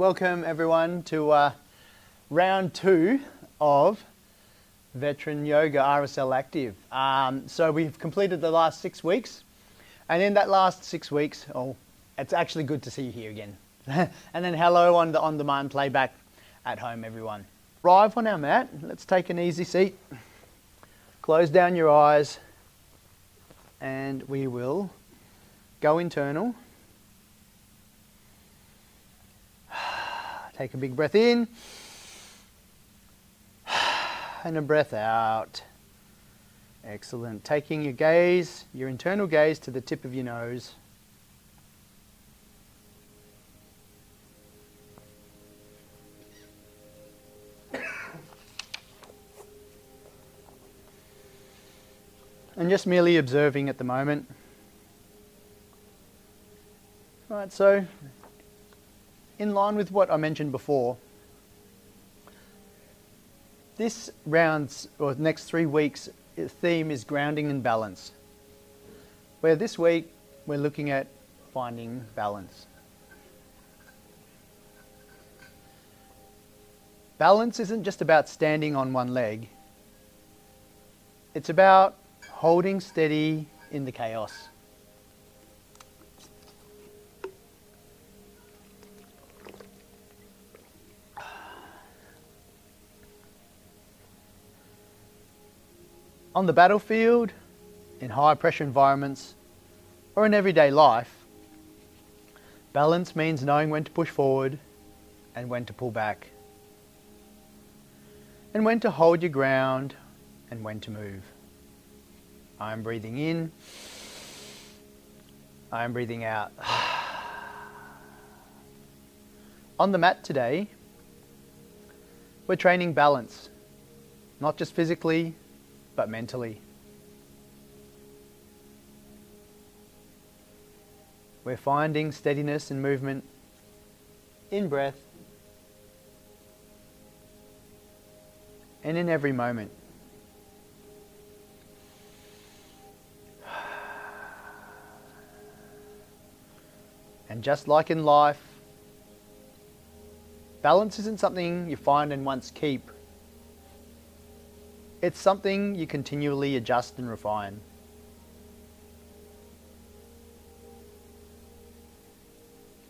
welcome everyone to round 2 of Veteran Yoga RSL Active. So we've completed the last 6 weeks, and in that last 6 weeks, it's actually good to see you here again. And then hello on the on-demand playback at home, everyone. Arrive on our mat. Let's take an easy seat. Close down your eyes, and we will go internal. Take a big breath in and a breath out. Excellent. Taking your gaze, your internal gaze, to the tip of your nose. And just merely observing at the moment. Right, so in line with what I mentioned before, this round's, or next 3 weeks, theme is grounding and balance. Where this week we're looking at finding balance. Balance isn't just about standing on one leg. It's about holding steady in the chaos. On the battlefield, in high pressure environments, or in everyday life, balance means knowing when to push forward and when to pull back, and when to hold your ground and when to move. I'm breathing in, I'm breathing out. On the mat today, we're training balance, not just physically, but mentally. We're finding steadiness and movement in breath and in every moment. And just like in life, balance isn't something you find and once keep. It's something you continually adjust and refine.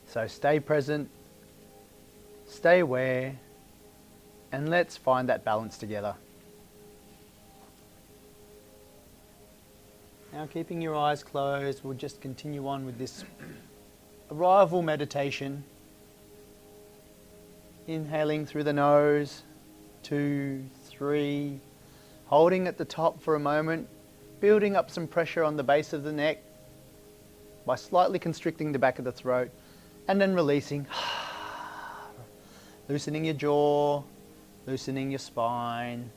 So stay present, stay aware, and let's find that balance together. Now, keeping your eyes closed, we'll just continue on with this arrival meditation. Inhaling through the nose, 2, 3, holding at the top for a moment, building up some pressure on the base of the neck by slightly constricting the back of the throat, and then releasing. Loosening your jaw, loosening your spine,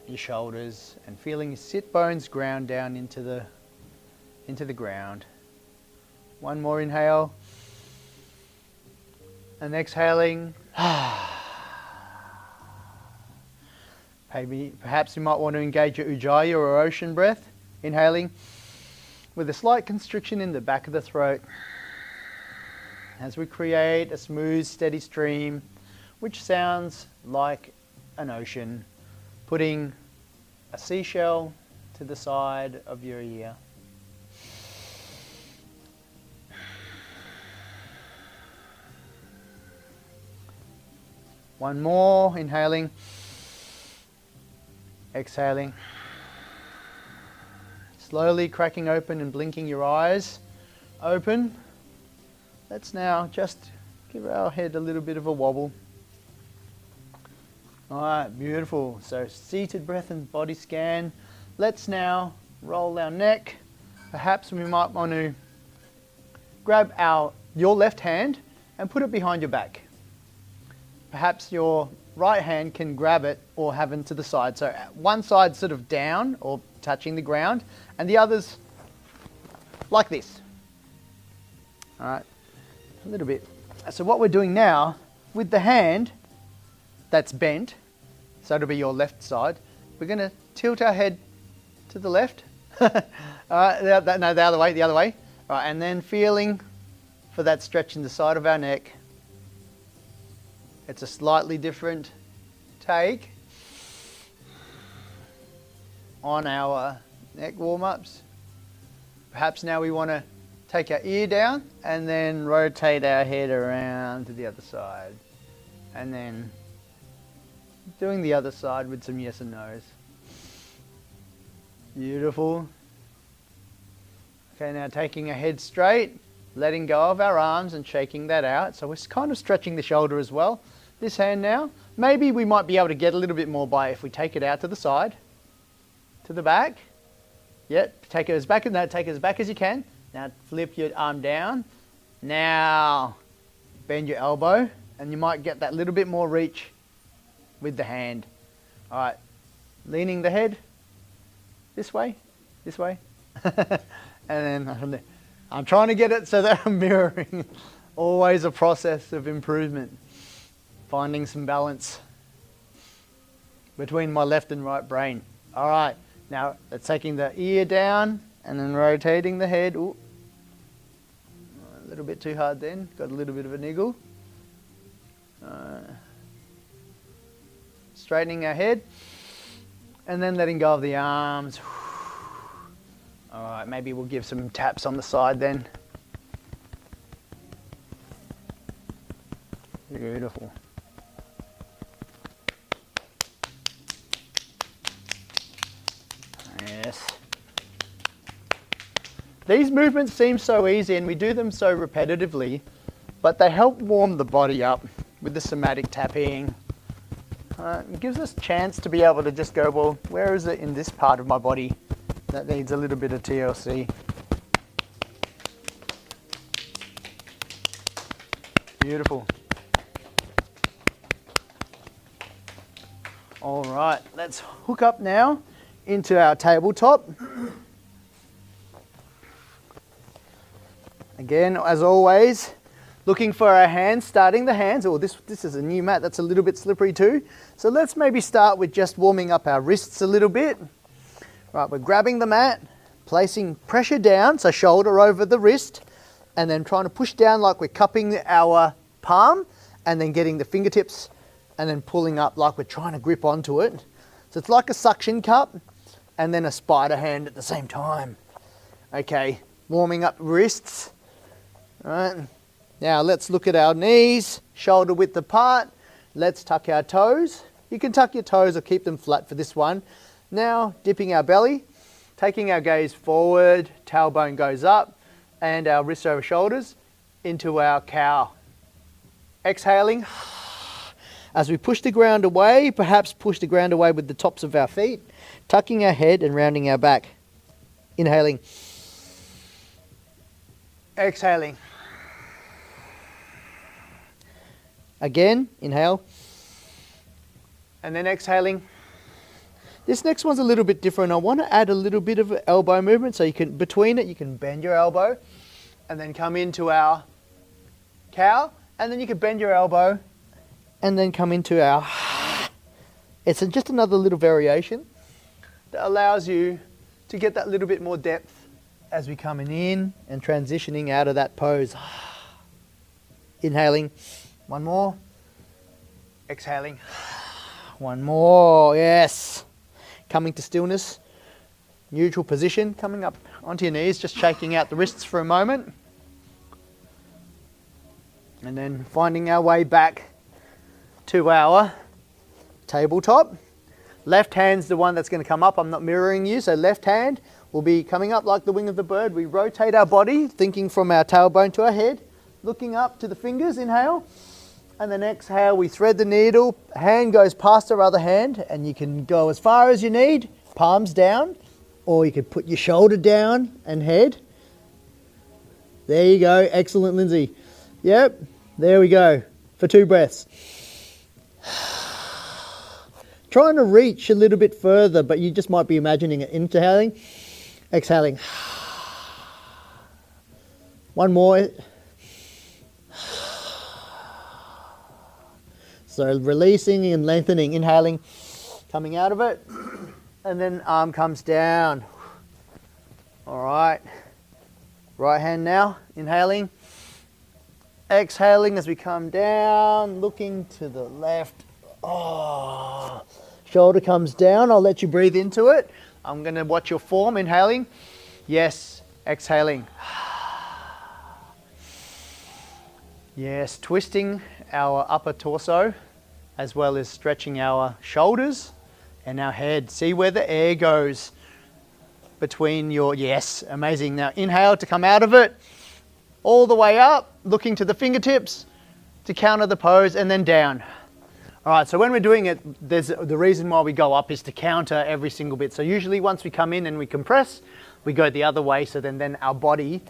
your shoulders, and feeling your sit bones ground down into the ground. One more inhale, and exhaling. Perhaps you might want to engage your ujjayi or ocean breath, inhaling with a slight constriction in the back of the throat as we create a smooth, steady stream which sounds like an ocean, putting a seashell to the side of your ear. One more, inhaling. Exhaling. Slowly cracking open and blinking your eyes open. Let's now just give our head a little bit of a wobble. Alright, beautiful. So seated breath and body scan. Let's now roll our neck. Perhaps we might want to grab your left hand and put it behind your back. Perhaps your right hand can grab it or have it to the side. So one side sort of down or touching the ground, and the others like this. All right, a little bit. So what we're doing now with the hand that's bent, so it'll be your left side, we're going to tilt our head to the left. All right, no, the other way. All right, and then feeling for that stretch in the side of our neck. It's a slightly different take on our neck warm-ups. Perhaps now we want to take our ear down and then rotate our head around to the other side. And then doing the other side with some yes and no's. Beautiful. Okay, now taking our head straight, letting go of our arms and shaking that out. So we're kind of stretching the shoulder as well. This hand now, maybe we might be able to get a little bit more by if we take it out to the side, to the back. Yep, take it as back, no, take it as back as you can. Now flip your arm down. Now bend your elbow and you might get that little bit more reach with the hand. All right, leaning the head this way, and then I'm trying to get it so that I'm mirroring. Always a process of improvement. Finding some balance between my left and right brain. All right, now that's taking the ear down and then rotating the head. Ooh. A little bit too hard then, got a little bit of a niggle. Straightening our head and then letting go of the arms. All right, maybe we'll give some taps on the side then. Beautiful. Yes. These movements seem so easy and we do them so repetitively, but they help warm the body up with the somatic tapping. It gives us a chance to be able to just go, well, where is it in this part of my body that needs a little bit of TLC? Beautiful. All right, let's hook up now into our tabletop. Again, as always, looking for our hands, starting the hands. Oh, this is a new mat, that's a little bit slippery too. So let's maybe start with just warming up our wrists a little bit. Right, we're grabbing the mat, placing pressure down, so shoulder over the wrist, and then trying to push down like we're cupping our palm, and then getting the fingertips, and then pulling up like we're trying to grip onto it. So it's like a suction cup, and then a spider hand at the same time. Okay, warming up wrists. All right, now let's look at our knees, shoulder width apart. Let's tuck our toes. You can tuck your toes or keep them flat for this one. Now dipping our belly, taking our gaze forward, tailbone goes up, and our wrists over shoulders into our cow. Exhaling. As we push the ground away, perhaps push the ground away with the tops of our feet, tucking our head and rounding our back. Inhaling. Exhaling. Again, inhale. And then exhaling. This next one's a little bit different. I want to add a little bit of elbow movement, so you can, between it, you can bend your elbow and then come into our cow, and then you can bend your elbow and then come into our... It's just another little variation that allows you to get that little bit more depth as we coming in and transitioning out of that pose. Inhaling. One more. Exhaling. One more. Yes. Coming to stillness. Neutral position. Coming up onto your knees, just shaking out the wrists for a moment. And then finding our way back to our tabletop. Left hand's the one that's going to come up. I'm not mirroring you, so left hand will be coming up like the wing of the bird. We rotate our body, thinking from our tailbone to our head, looking up to the fingers, inhale. And then exhale, we thread the needle, hand goes past our other hand, and you can go as far as you need, palms down, or you can put your shoulder down and head. There you go, excellent, Lindsay. Yep, there we go, for 2 breaths. Trying to reach a little bit further, but you just might be imagining it. Inhaling, exhaling. One more. So releasing and lengthening, inhaling, coming out of it, and then arm comes down. All right, right hand now, inhaling, Exhaling as we come down, looking to the left. Oh, shoulder comes down. I'll let you breathe into it. I'm going to watch your form. Inhaling. Yes. Exhaling. Yes. Twisting our upper torso as well as stretching our shoulders and our head. See where the air goes between your, yes, amazing. Now inhale to come out of it. All the way up, looking to the fingertips to counter the pose, and then down. All right, so when we're doing it, the reason why we go up is to counter every single bit. So usually once we come in and we compress, we go the other way, so then our body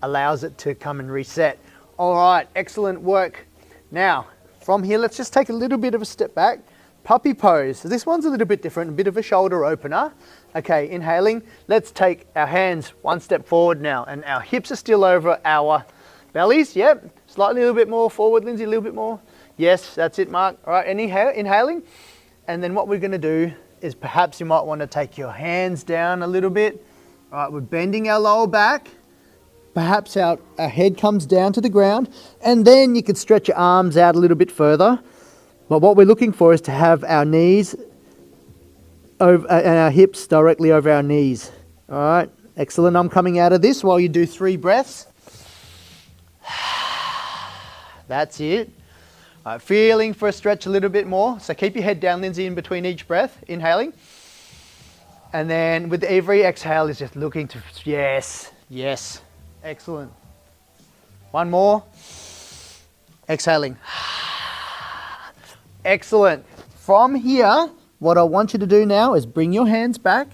allows it to come and reset. All right, excellent work. Now, from here, let's just take a little bit of a step back. Puppy pose. So this one's a little bit different, a bit of a shoulder opener. Okay, inhaling. Let's take our hands one step forward now, and our hips are still over our bellies. Yep, slightly a little bit more forward, Lindsay, a little bit more. Yes, that's it, Mark. All right, inhaling. And then what we're going to do is perhaps you might want to take your hands down a little bit. All right, we're bending our lower back. Perhaps our head comes down to the ground, and then you could stretch your arms out a little bit further. But what we're looking for is to have our knees over, and our hips directly over our knees. All right, excellent. I'm coming out of this while you do 3 breaths. That's it. All right, feeling for a stretch a little bit more. So keep your head down, Lindsay, in between each breath. Inhaling. And then with every exhale is just looking to, yes, yes. Excellent. One more. Exhaling. Excellent. From here, what I want you to do now is bring your hands back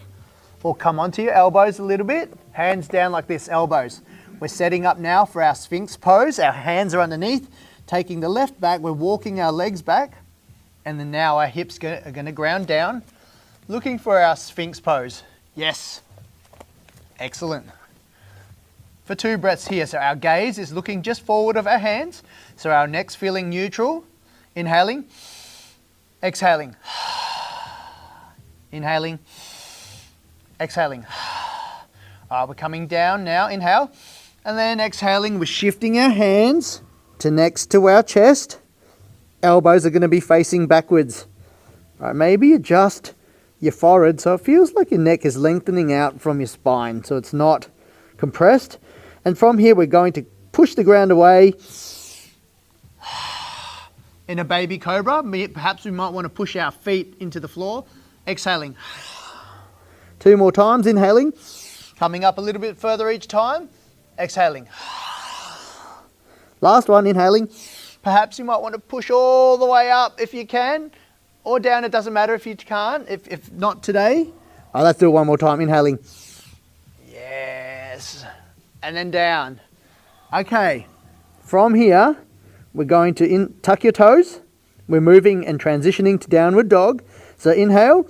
or come onto your elbows a little bit. Hands down like this, elbows. We're setting up now for our Sphinx pose. Our hands are underneath. Taking the left back, we're walking our legs back. And then now our hips are going to ground down. Looking for our Sphinx pose. Yes. Excellent. For 2 breaths here. So our gaze is looking just forward of our hands. So our neck's feeling neutral. Inhaling. Exhaling. Inhaling. Exhaling. All right, we're coming down now. Inhale. And then exhaling, we're shifting our hands to next to our chest. Elbows are going to be facing backwards. All right, maybe adjust your forehead so it feels like your neck is lengthening out from your spine, so it's not compressed. And from here, we're going to push the ground away. In a baby cobra, perhaps we might want to push our feet into the floor. Exhaling. 2 more times, inhaling. Coming up a little bit further each time. Exhaling. Last one, inhaling. Perhaps you might want to push all the way up if you can, or down, it doesn't matter if you can't, if not today. Oh, let's do it one more time, inhaling. Yes. And then down. Okay, from here, we're going to tuck your toes. We're moving and transitioning to downward dog. So inhale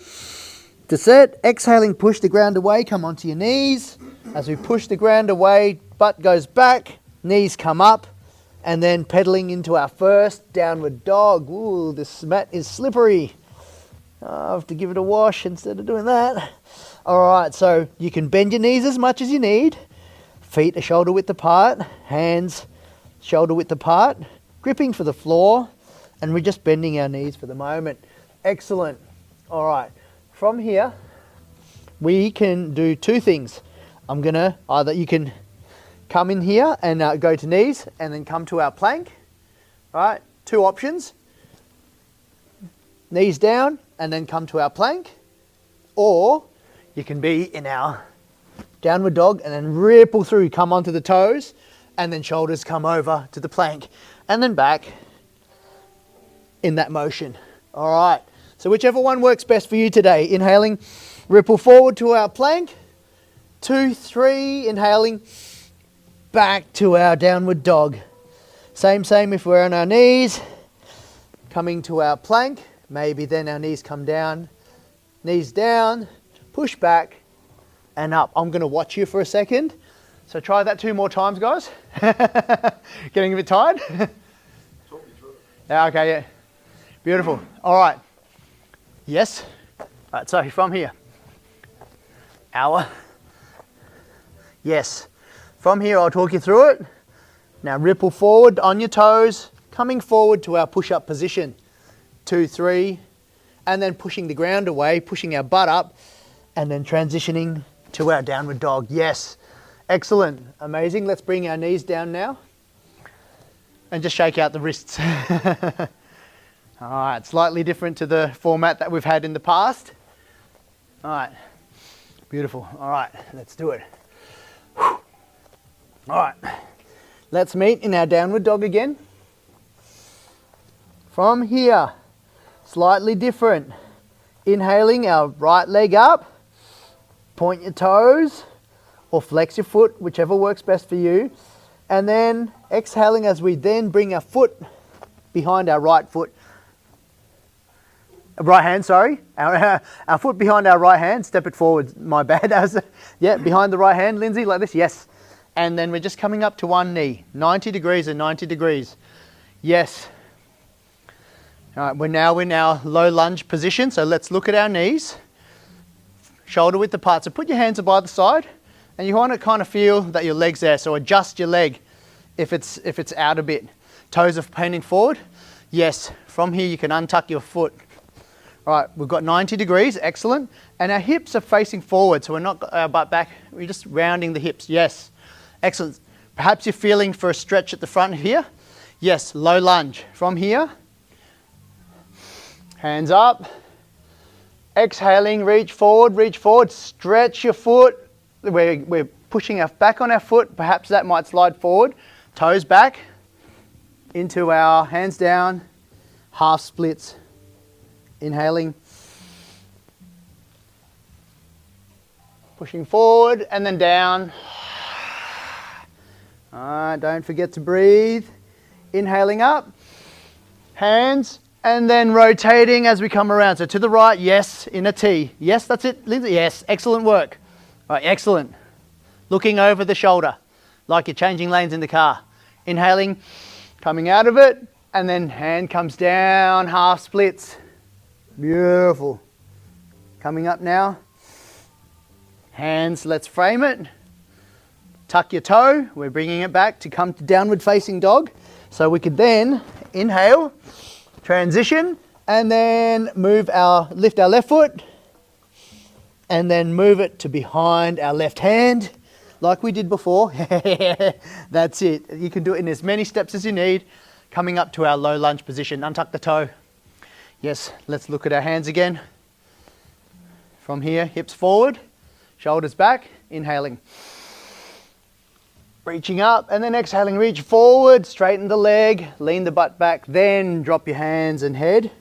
to set, exhaling, push the ground away, come onto your knees. As we push the ground away, butt goes back, knees come up, and then pedaling into our first downward dog. Ooh, this mat is slippery. I have to give it a wash instead of doing that. All right, so you can bend your knees as much as you need. Feet are shoulder width apart, hands shoulder width apart, gripping for the floor, and we're just bending our knees for the moment. Excellent. All right, from here, we can do 2 things. I'm gonna, you can come in here and go to knees and then come to our plank. All right, 2 options. Knees down and then come to our plank. Or you can be in our downward dog and then ripple through, come onto the toes, and then shoulders come over to the plank and then back in that motion. All right, so whichever one works best for you today. Inhaling, ripple forward to our plank. 2, 3, inhaling, back to our downward dog. Same if we're on our knees, coming to our plank, maybe then our knees come down, knees down, push back and up. I'm going to watch you for a second. So try that 2 more times, guys. Getting a bit tired? Yeah, okay, yeah. Beautiful. All right. Yes. All right, so from here. Yes. From here, I'll talk you through it. Now ripple forward on your toes, coming forward to our push-up position. 2, 3, and then pushing the ground away, pushing our butt up, and then transitioning to our downward dog. Yes, excellent, amazing. Let's bring our knees down now and just shake out the wrists. All right, slightly different to the format that we've had in the past. All right, beautiful. All right, let's do it. All right, let's meet in our downward dog again. From here, slightly different. Inhaling our right leg up, point your toes or flex your foot, whichever works best for you. And then exhaling as we then bring our foot behind our right foot. Right hand, sorry. Our foot behind our right hand. Step it forward, my bad. Yeah, behind the right hand, Lindsay, like this, yes. And then we're just coming up to one knee. 90 degrees and 90 degrees. Yes. All right, we're now in our low lunge position, so let's look at our knees. Shoulder width apart. So put your hands by the side, and you want to kind of feel that your leg's there. So adjust your leg if it's out a bit. Toes are pointing forward. Yes. From here you can untuck your foot. All right, we've got 90 degrees, excellent. And our hips are facing forward, so we're not got our butt back. We're just rounding the hips. Yes, excellent. Perhaps you're feeling for a stretch at the front here. Yes, low lunge. From here, hands up. Exhaling, reach forward, stretch your foot. We're pushing our back on our foot. Perhaps that might slide forward. Toes back into our hands down, half splits. Inhaling, pushing forward and then down. All right, don't forget to breathe. Inhaling up, hands, and then rotating as we come around. So to the right, yes, in a T. Yes, that's it, Lindsay. Yes, excellent work. All right, excellent. Looking over the shoulder, like you're changing lanes in the car. Inhaling, coming out of it, and then hand comes down, half splits. Beautiful. Coming up now. Hands, let's frame it. Tuck your toe. We're bringing it back to come to downward facing dog. So we could then inhale, transition, and then lift our left foot, and then move it to behind our left hand, like we did before. That's it. You can do it in as many steps as you need. Coming up to our low lunge position. Untuck the toe. Yes, let's look at our hands again. From here, hips forward, shoulders back, inhaling. Reaching up and then exhaling, reach forward, straighten the leg, lean the butt back, then drop your hands and head.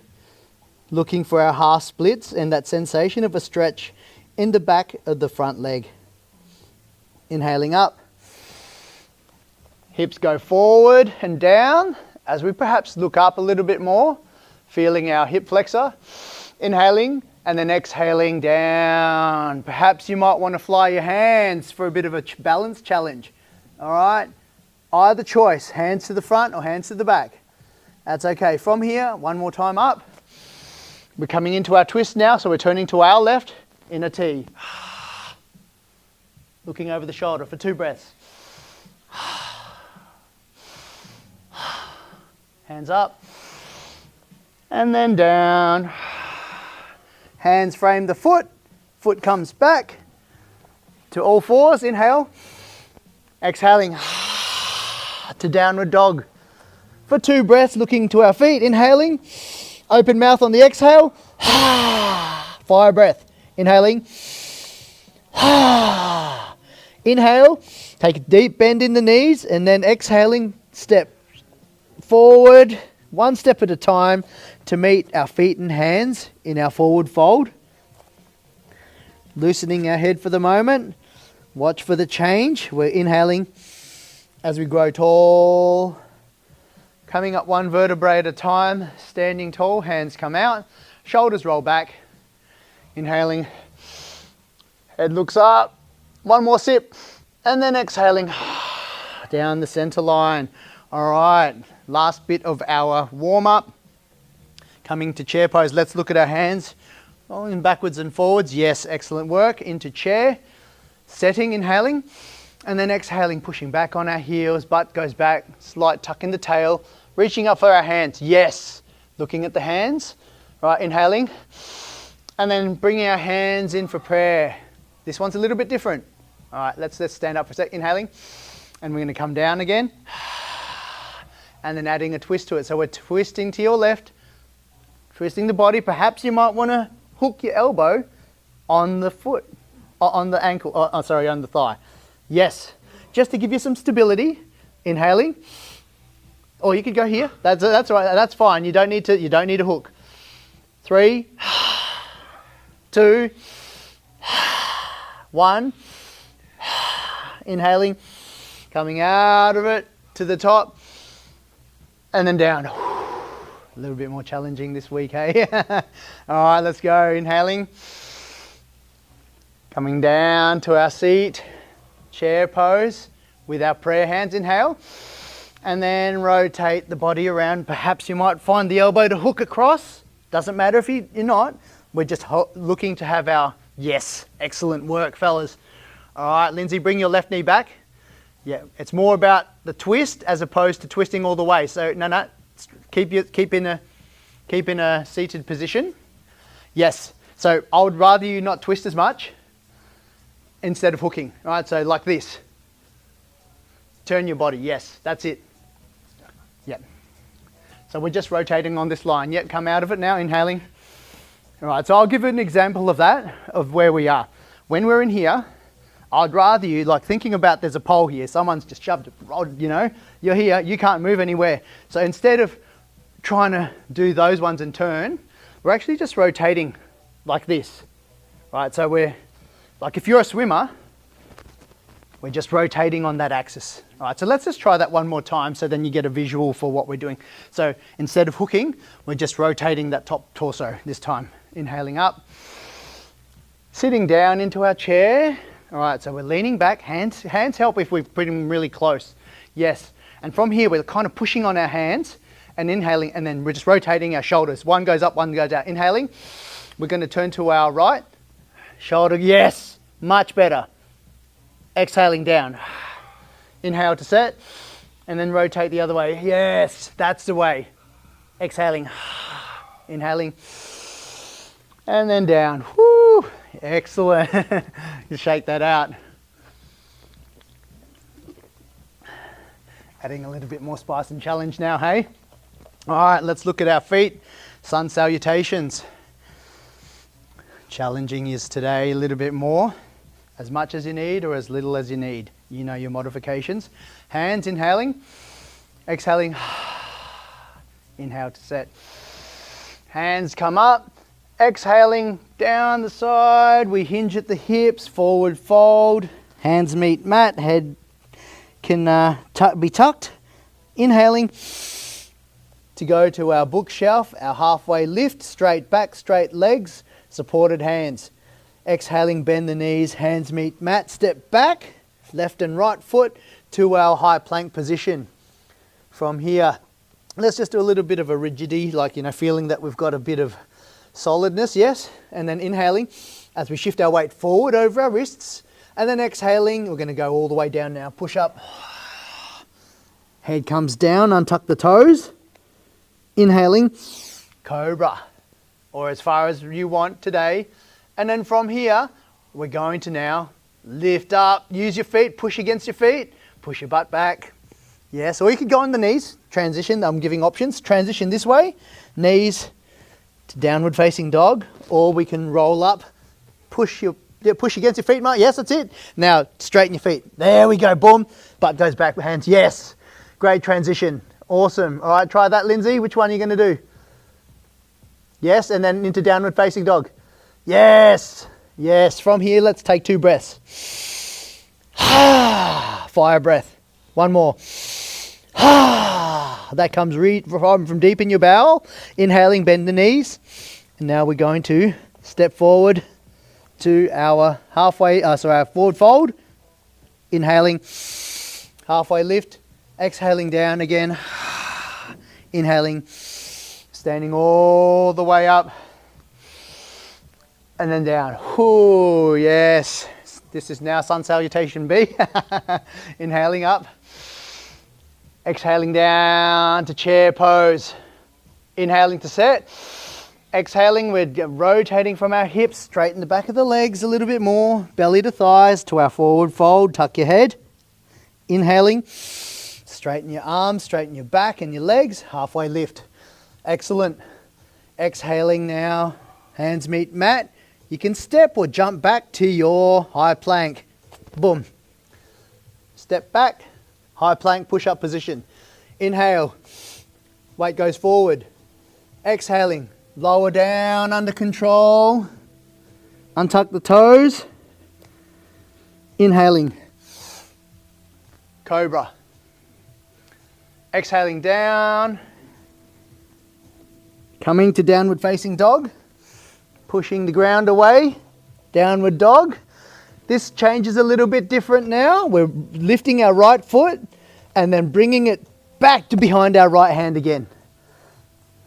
Looking for our half splits and that sensation of a stretch in the back of the front leg. Inhaling up. Hips go forward and down as we perhaps look up a little bit more. Feeling our hip flexor, inhaling and then exhaling down. Perhaps you might want to fly your hands for a bit of a balance challenge. All right, either choice, hands to the front or hands to the back. That's okay. From here, one more time up. We're coming into our twist now, so we're turning to our left in a T. Looking over the shoulder for 2 breaths. Hands up. And then down. Hands frame the foot. Foot comes back to all fours. Inhale. Exhaling to downward dog. For 2 breaths, looking to our feet. Inhaling. Open mouth on the exhale. Fire breath. Inhaling. Inhale. Take a deep bend in the knees and then exhaling. Step forward. 1 step at a time to meet our feet and hands in our forward fold. Loosening our head for the moment. Watch for the change. We're inhaling as we grow tall. Coming up 1 vertebrae at a time. Standing tall, hands come out. Shoulders roll back. Inhaling. Head looks up. 1 more sip. And then exhaling down the center line. All right. Last bit of our warm-up. Coming to chair pose. Let's look at our hands. Rolling backwards and forwards. Yes, excellent work. Into chair. Setting, inhaling. And then exhaling, pushing back on our heels, butt goes back, slight tuck in the tail, reaching up for our hands, yes. Looking at the hands, right, inhaling. And then bringing our hands in for prayer. This one's a little bit different. All right, let's stand up for a sec, inhaling. And we're gonna come down again. And then adding a twist to it. So we're twisting to your left, twisting the body. Perhaps you might wanna hook your elbow on the foot, on the ankle, on the thigh. Yes, just to give you some stability, inhaling. Or you could go here, that's right, that's fine. You don't need to hook. 3, 2, 1. Inhaling, coming out of it to the top, and then down. A little bit more challenging this week, hey? All right, let's go. Inhaling, coming down to our seat, chair pose with our prayer hands. Inhale, and then rotate the body around. Perhaps you might find the elbow to hook across. Doesn't matter if you're not. We're just looking to have our yes. Excellent work, fellas. All right, Lindsay, bring your left knee back. Yeah, it's more about the twist as opposed to twisting all the way. So no, keep in a seated position. Yes. So I would rather you not twist as much instead of hooking. All right, so like this. Turn your body. Yes, that's it. Yep. So we're just rotating on this line. Yep, come out of it now, inhaling. All right, so I'll give you an example of that, of where we are. When we're in here, I'd rather you, like thinking about there's a pole here, someone's just shoved a rod, you know, you're here, you can't move anywhere. So instead of trying to do those ones and turn, we're actually just rotating like this, right? So we're, like if you're a swimmer, we're just rotating on that axis. All right, so let's just try that one more time so then you get a visual for what we're doing. So instead of hooking, we're just rotating that top torso this time. Inhaling up, sitting down into our chair. All right, so we're leaning back, hands help if we put them really close. Yes, and from here we're kind of pushing on our hands and inhaling, and then we're just rotating our shoulders. One goes up, one goes out. Inhaling, we're going to turn to our right, shoulder, yes, much better. Exhaling down. Inhale to set, and then rotate the other way. Yes, that's the way. Exhaling, inhaling, and then down. Woo, excellent. You shake that out. Adding a little bit more spice and challenge now, hey? All right, let's look at our feet. Sun salutations. Challenging is today a little bit more. As much as you need or as little as you need. You know your modifications. Hands, inhaling, exhaling, inhale to set. Hands come up, exhaling down the side. We hinge at the hips, forward fold. Hands meet mat, head can be tucked. Inhaling to go to our bookshelf, our halfway lift, straight back, straight legs, supported hands. Exhaling, bend the knees, hands meet mat, step back, left and right foot to our high plank position. From here, let's just do a little bit of a rigidity, like, you know, feeling that we've got a bit of solidness, yes? And then inhaling as we shift our weight forward over our wrists, and then exhaling, we're going to go all the way down now, push up. Head comes down, untuck the toes. Inhaling, Cobra, or as far as you want today. And then from here, we're going to now lift up, use your feet, push against your feet, push your butt back. Yes, or you could go on the knees, transition, I'm giving options. Transition this way, knees to downward facing dog, or we can roll up, push against your feet, Mark. Yes, that's it. Now, straighten your feet. There we go, boom. Butt goes back with hands, yes. Great transition, awesome. All right, try that, Lindsay. Which one are you gonna do? Yes, and then into downward facing dog. Yes, yes. From here, let's take 2 breaths. Fire breath. One more. That comes from deep in your bowel. Inhaling, bend the knees. And now we're going to step forward to our our forward fold. Inhaling, halfway lift. Exhaling down again. Inhaling, standing all the way up. And then down. Oh, yes. This is now sun salutation B. Inhaling up. Exhaling down to chair pose. Inhaling to set. Exhaling, we're rotating from our hips, straighten the back of the legs a little bit more, belly to thighs, to our forward fold, tuck your head. Inhaling, straighten your arms, straighten your back and your legs, halfway lift. Excellent. Exhaling now, hands meet mat. You can step or jump back to your high plank. Boom. Step back, high plank push-up position. Inhale, weight goes forward. Exhaling, lower down under control. Untuck the toes. Inhaling, Cobra. Exhaling down. Coming to downward facing dog. Pushing the ground away. Downward dog. This changes a little bit different now. We're lifting our right foot and then bringing it back to behind our right hand again.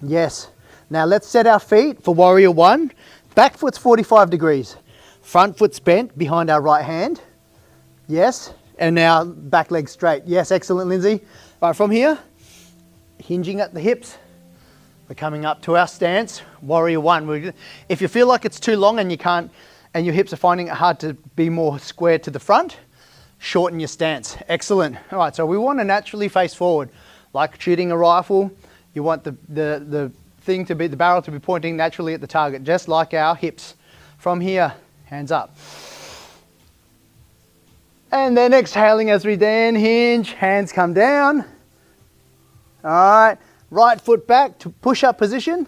Yes. Now let's set our feet for warrior one. Back foot's 45 degrees. Front foot's bent behind our right hand. Yes. And now back leg straight. Yes, excellent, Lindsay. All right, from here, hinging at the hips. We're coming up to our stance, warrior one. If you feel like it's too long and you can't, and your hips are finding it hard to be more square to the front, shorten your stance. Excellent. All right, so we want to naturally face forward. Like shooting a rifle, you want the thing to be, the barrel to be pointing naturally at the target, just like our hips. From here, hands up. And then exhaling as we then hinge, hands come down. All right, right foot back to push-up position.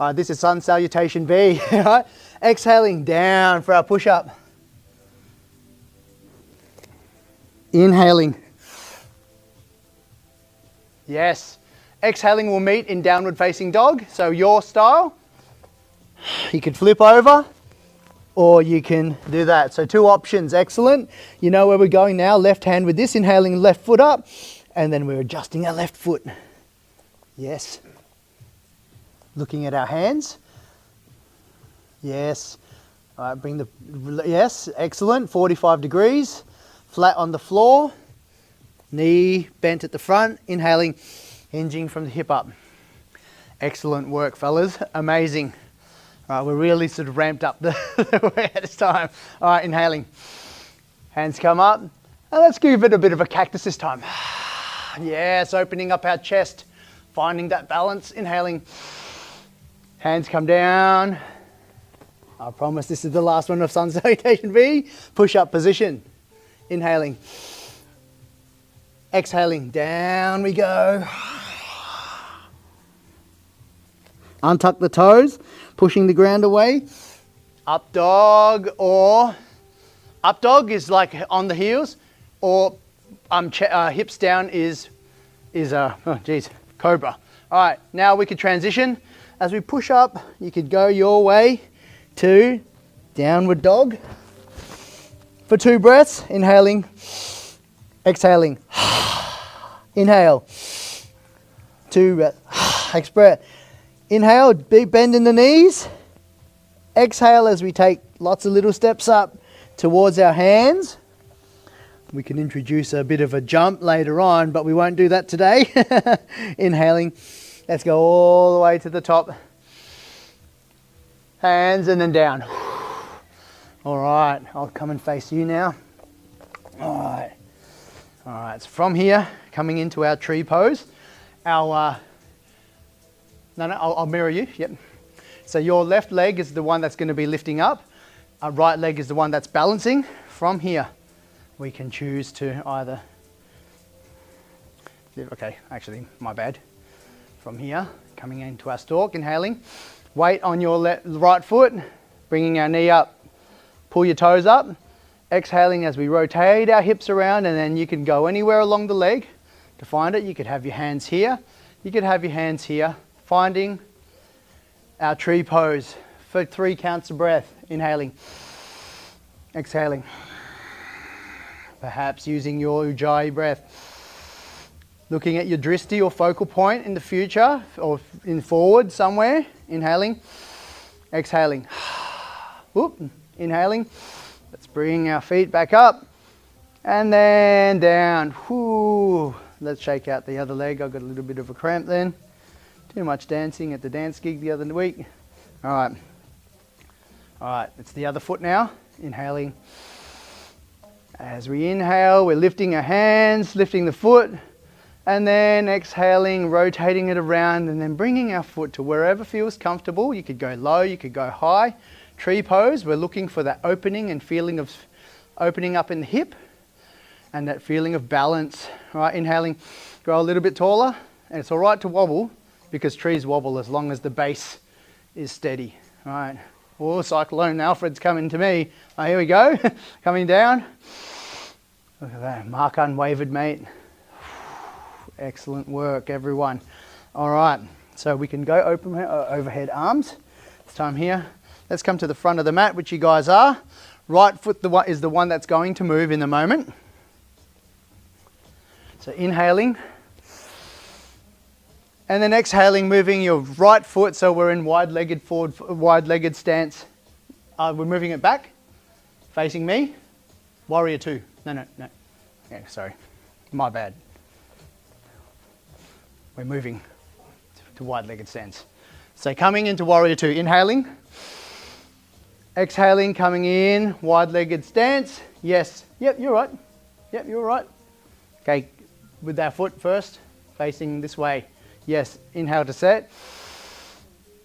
All right, this is sun salutation B. All right, exhaling down for our push-up. Inhaling. Yes. Exhaling will meet in downward facing dog. So your style, you could flip over or you can do that. So two options, excellent. You know where we're going now, left hand with this, inhaling left foot up, and then we're adjusting our left foot. Yes. Looking at our hands. Yes. All right, yes, excellent, 45 degrees. Flat on the floor, knee bent at the front, inhaling, hinging from the hip up. Excellent work, fellas, amazing. All right, we're really sort of ramped up the way at this time. All right, inhaling, hands come up, and let's give it a bit of a cactus this time. Yes, opening up our chest, finding that balance, inhaling, hands come down. I promise this is the last one of sun salutation V, push-up position. Inhaling, exhaling, down we go. Untuck the toes, pushing the ground away. Up dog, or up dog is like on the heels, or hips down is Cobra. All right, now we could transition. As we push up, you could go your way to downward dog. For 2 breaths, inhaling, exhaling. Inhale. 2 breaths. Next breath. Inhale, big bend in the knees. Exhale as we take lots of little steps up towards our hands. We can introduce a bit of a jump later on, but we won't do that today. Inhaling. Let's go all the way to the top. Hands and then down. All right, I'll come and face you now. All right, so from here, coming into our tree pose. I'll mirror you, yep. So your left leg is the one that's going to be lifting up. Our right leg is the one that's balancing. From here, we can choose to either, okay, actually, my bad. From here, coming into our stalk, inhaling. Weight on your right foot, bringing our knee up. Pull your toes up, exhaling as we rotate our hips around, and then you can go anywhere along the leg to find it. You could have your hands here, you could have your hands here, finding our tree pose for 3 counts of breath. Inhaling, exhaling, perhaps using your Ujjayi breath. Looking at your drishti or focal point in the future or in forward somewhere. Inhaling, exhaling. Whoop. Inhaling, Let's bring our feet back up and then down. Whoo. Let's shake out the other leg. I got a little bit of a cramp then. Too much dancing at the dance gig the other week. All right. All right, it's the other foot now. Inhaling. As we inhale, we're lifting our hands, lifting the foot, and then exhaling, rotating it around, and then bringing our foot to wherever feels comfortable. You could go low, you could go high. Tree pose, we're looking for that opening and feeling of opening up in the hip and that feeling of balance. All right, inhaling, grow a little bit taller, and it's all right to wobble because trees wobble as long as the base is steady. All right. Oh, Cyclone Alfred's coming to me. Oh, here we go. Coming down. Look at that. Mark unwavered, mate. Excellent work, everyone. All right. So we can go open overhead arms. This time here. Let's come to the front of the mat, which you guys are. Right foot is the one that's going to move in the moment. So inhaling. And then exhaling, moving your right foot, so we're in wide-legged stance. We're moving it back, facing me. Warrior two. No. Yeah, sorry, my bad. We're moving to wide-legged stance. So coming into warrior two, inhaling. Exhaling, coming in, wide-legged stance. Yes, yep, you're right. Yep, you're right. Okay, with our foot first, facing this way. Yes, inhale to set.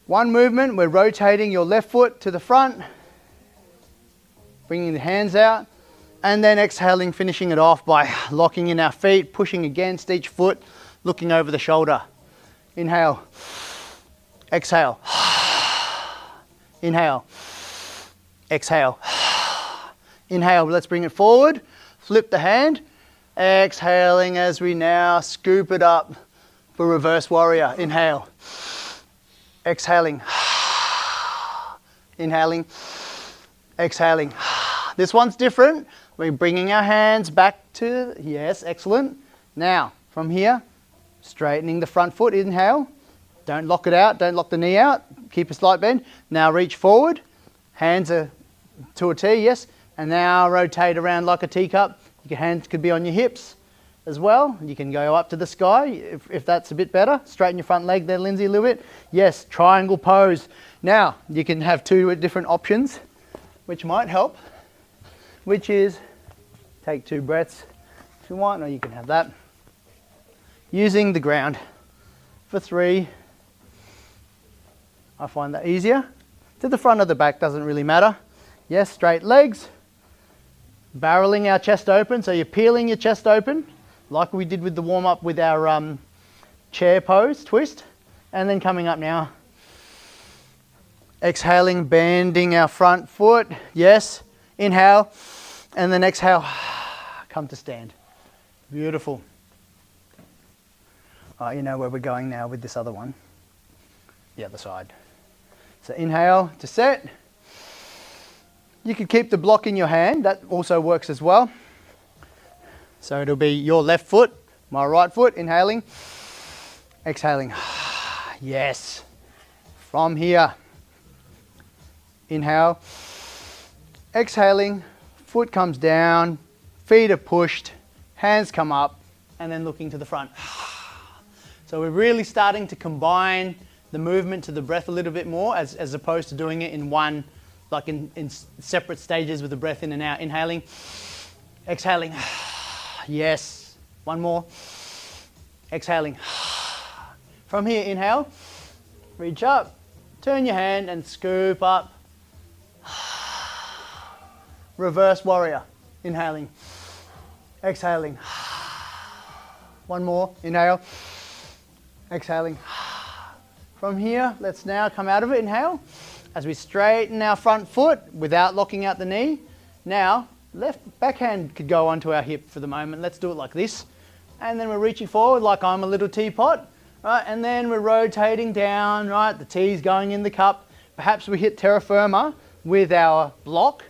One movement, we're rotating your left foot to the front, bringing the hands out, and then exhaling, finishing it off by locking in our feet, pushing against each foot, looking over the shoulder. Inhale, exhale, inhale, exhale, inhale. Let's bring it forward, flip the hand, exhaling as we now scoop it up for reverse warrior. Inhale, exhaling, inhaling, exhaling. This one's different. We're bringing our hands back to, yes, excellent. Now, from here, straightening the front foot, inhale. Don't lock it out, don't lock the knee out. Keep a slight bend. Now reach forward, hands are to a T, yes. And now rotate around like a teacup. Your hands could be on your hips as well. You can go up to the sky if that's a bit better. Straighten your front leg there, Lindsay, a little bit. Yes, triangle pose. Now, you can have two different options, which might help, which is take 2 breaths if you want, or you can have that. Using the ground for 3. I find that easier. To the front of the back doesn't really matter. Yes, straight legs. Barreling our chest open, so you're peeling your chest open, like we did with the warm-up with our chair pose, twist. And then coming up now. Exhaling, bending our front foot. Yes, inhale. And then exhale, come to stand. Beautiful. You know where we're going now with this other one. The other side. So inhale to set. You could keep the block in your hand. That also works as well. So it'll be your left foot, my right foot, inhaling, exhaling. Yes. From here, inhale, exhaling, foot comes down, feet are pushed, hands come up, and then looking to the front. So we're really starting to combine the movement to the breath a little bit more as opposed to doing it in one, like in separate stages with the breath in and out. Inhaling, exhaling. Yes. One more. Exhaling. From here, inhale, reach up, turn your hand and scoop up. Reverse warrior. Inhaling, exhaling. One more. Inhale, exhaling. From here, let's now come out of it. Inhale. As we straighten our front foot without locking out the knee. Now, left backhand could go onto our hip for the moment. Let's do it like this. And then we're reaching forward like I'm a little teapot. Right, and then we're rotating down, right? The tea's going in the cup. Perhaps we hit terra firma with our block.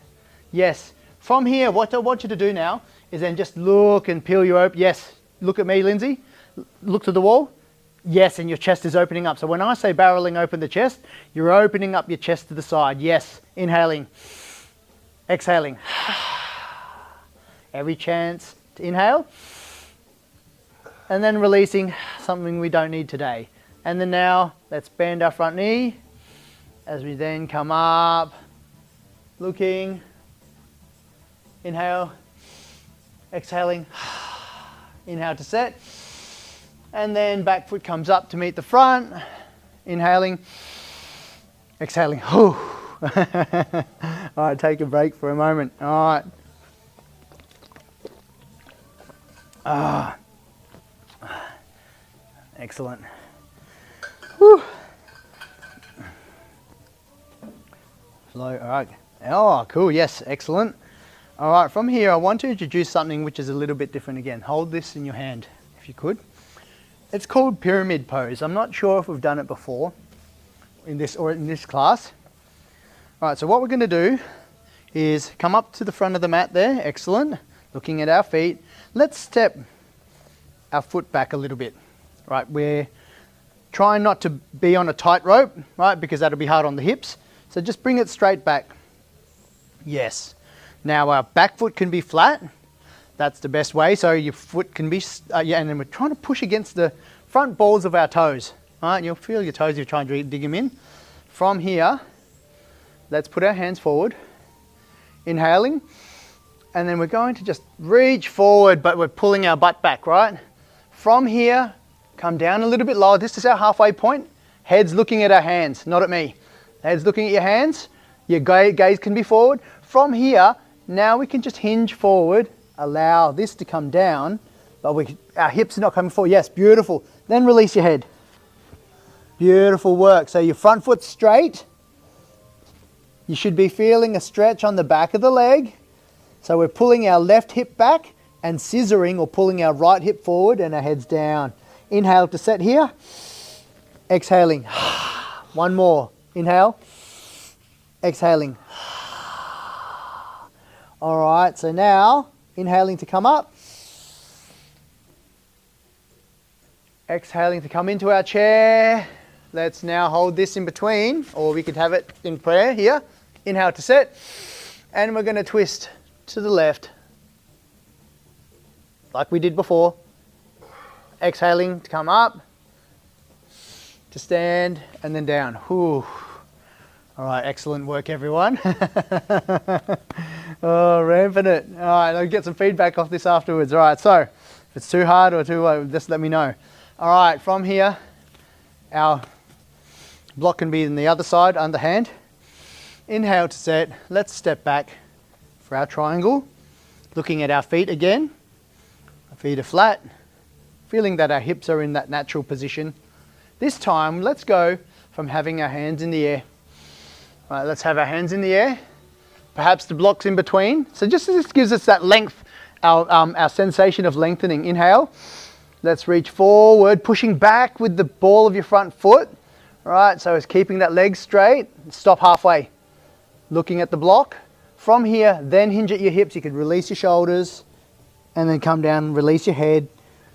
Yes. From here, what I want you to do now is then just look and peel you open. Yes. Look at me, Lindsay. Look to the wall. Yes, and your chest is opening up. So when I say barreling open the chest, you're opening up your chest to the side. Yes. Inhaling. Exhaling. Every chance to inhale. And then releasing something we don't need today. And then now, let's bend our front knee as we then come up, looking, inhale, exhaling, inhale to set. And then back foot comes up to meet the front, inhaling, exhaling. All right, take a break for a moment. All right. Excellent. Whew. Slow, all right. Oh, cool, yes, excellent. All right, from here, I want to introduce something which is a little bit different again. Hold this in your hand, if you could. It's called pyramid pose. I'm not sure if we've done it before in this class. All right, so what we're going to do is come up to the front of the mat there. Excellent. Looking at our feet. Let's step our foot back a little bit. Right, we're trying not to be on a tightrope, right, because that'll be hard on the hips. So just bring it straight back. Yes. Now our back foot can be flat. That's the best way. So your foot can be, and then we're trying to push against the front balls of our toes. Right, and you'll feel your toes if you try and dig them in. From here, let's put our hands forward, inhaling, and then we're going to just reach forward, but we're pulling our butt back, right? From here, come down a little bit lower. This is our halfway point. Head's looking at our hands, not at me. Head's looking at your hands. Your gaze can be forward. From here, now we can just hinge forward, allow this to come down, but our hips are not coming forward. Yes, beautiful. Then release your head. Beautiful work. So your front foot's straight. You should be feeling a stretch on the back of the leg. So we're pulling our left hip back and scissoring or pulling our right hip forward and our head's down. Inhale to set here. Exhaling. One more. Inhale. Exhaling. All right, so now inhaling to come up. Exhaling to come into our chair. Let's now hold this in between, or we could have it in prayer here. Inhale to set. And we're going to twist to the left, like we did before. Exhaling to come up, to stand, and then down. Whew. All right, excellent work, everyone. Oh, ramping it. All right, I'll get some feedback off this afterwards. All right, so if it's too hard or too low, just let me know. All right, from here, our block can be in the other side, underhand. Inhale to set. Let's step back for our triangle. Looking at our feet again. Our feet are flat. Feeling that our hips are in that natural position. This time, let's go from having our hands in the air. All right, let's have our hands in the air. Perhaps the blocks in between. So just this gives us that length, our sensation of lengthening. Inhale. Let's reach forward, pushing back with the ball of your front foot. All right, so it's keeping that leg straight. Stop halfway. Looking at the block. From here, then hinge at your hips. You can release your shoulders and then come down, release your head.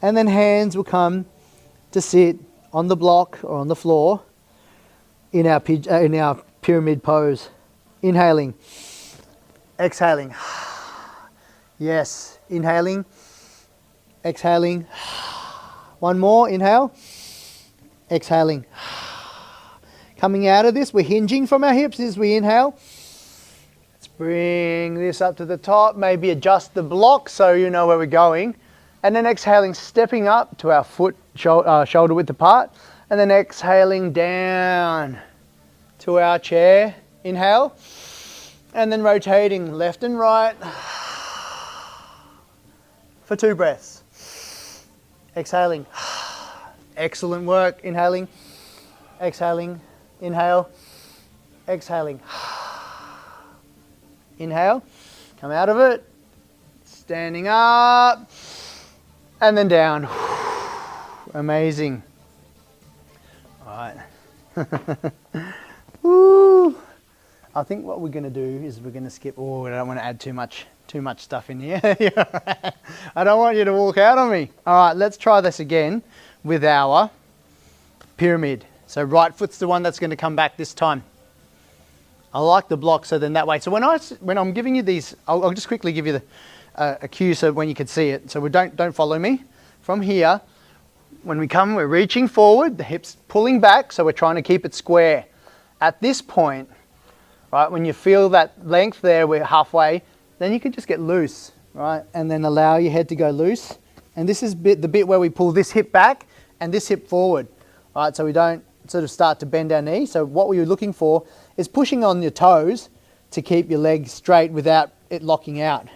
And then hands will come to sit on the block or on the floor in our pyramid pose. Inhaling. Exhaling. Yes. Inhaling. Exhaling. One more. Inhale. Exhaling. Coming out of this, we're hinging from our hips as we inhale. Let's bring this up to the top. Maybe adjust the block so you know where we're going. And then exhaling, stepping up to our foot shoulder width apart. And then exhaling down to our chair. Inhale. And then rotating left and right for 2 breaths. Exhaling. Excellent work. Inhaling. Exhaling. Inhale. Exhaling. Inhale. Come out of it. Standing up. And then down. Amazing. All right. Woo. I think what we're going to do is we're going to skip. Oh, I don't want to add too much stuff in here. I don't want you to walk out on me. All right, let's try this again with our pyramid. So right foot's the one that's going to come back this time. I like the block, so then that way. So when I'm giving you these, I'll just quickly give you a cue so when you can see it. So don't follow me. From here, when we come, we're reaching forward, the hips pulling back, so we're trying to keep it square. At this point, right, when you feel that length there, we're halfway, then you can just get loose, right? And then allow your head to go loose. And this is the bit where we pull this hip back and this hip forward, right? So we don't sort of start to bend our knee. So what we're looking for is pushing on your toes to keep your legs straight without it locking out,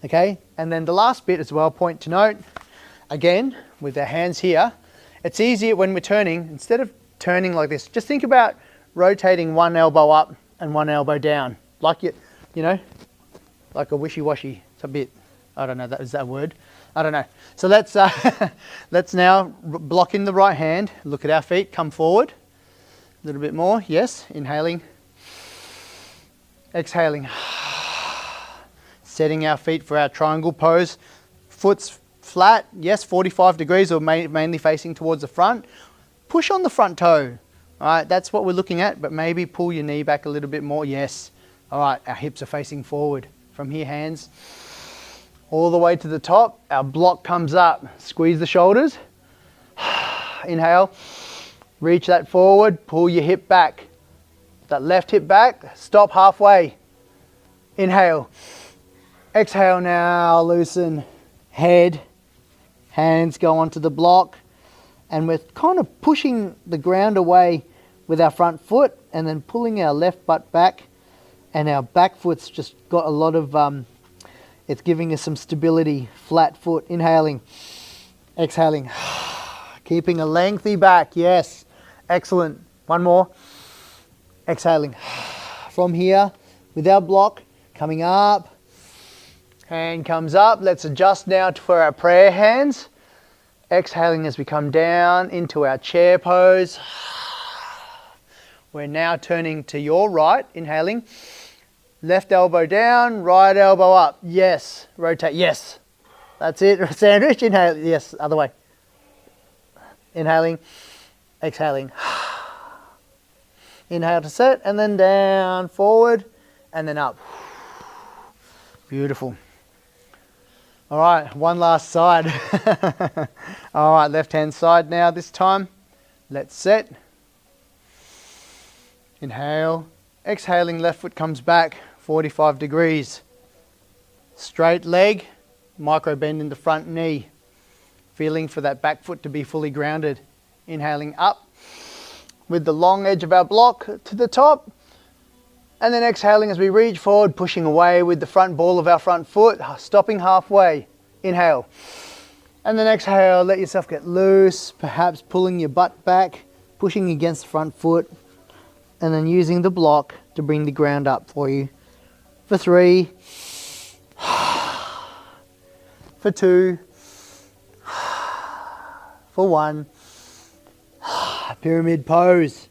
okay? And then the last bit as well, point to note, again, with our hands here, it's easier when we're turning, instead of turning like this, just think about rotating one elbow up and one elbow down, like you know, like a wishy-washy. It's a bit, I don't know, is that a word? I don't know. So let's let's now block in the right hand, look at our feet, come forward, a little bit more, yes, inhaling, exhaling, setting our feet for our triangle pose, foot's flat, yes, 45 degrees or mainly facing towards the front. Push on the front toe, all right, that's what we're looking at, but maybe pull your knee back a little bit more, yes. All right, our hips are facing forward. From here, hands all the way to the top, our block comes up, squeeze the shoulders, inhale, reach that forward, pull your hip back, that left hip back, stop halfway, inhale, exhale now, loosen, head, hands go onto the block, and we're kind of pushing the ground away with our front foot and then pulling our left butt back, and our back foot's just got a lot of, it's giving us some stability, flat foot, inhaling, exhaling, keeping a lengthy back, yes, excellent, one more, exhaling, from here, with our block, coming up, hand comes up, let's adjust now for our prayer hands, exhaling as we come down into our chair pose, we're now turning to your right, inhaling, left elbow down, right elbow up, yes, rotate, yes, that's it, sandwich, inhale, yes, other way, inhaling, exhaling, inhale to set, and then down, forward, and then up, beautiful. All right, one last side. All right, left hand side now this time, let's set, inhale, exhaling, left foot comes back, 45 degrees. Straight leg, micro bend in the front knee. Feeling for that back foot to be fully grounded. Inhaling up with the long edge of our block to the top. And then exhaling as we reach forward, pushing away with the front ball of our front foot, stopping halfway. Inhale. And then exhale, let yourself get loose, perhaps pulling your butt back, pushing against the front foot, and then using the block to bring the ground up for you. For 3, for 2, for 1, pyramid pose.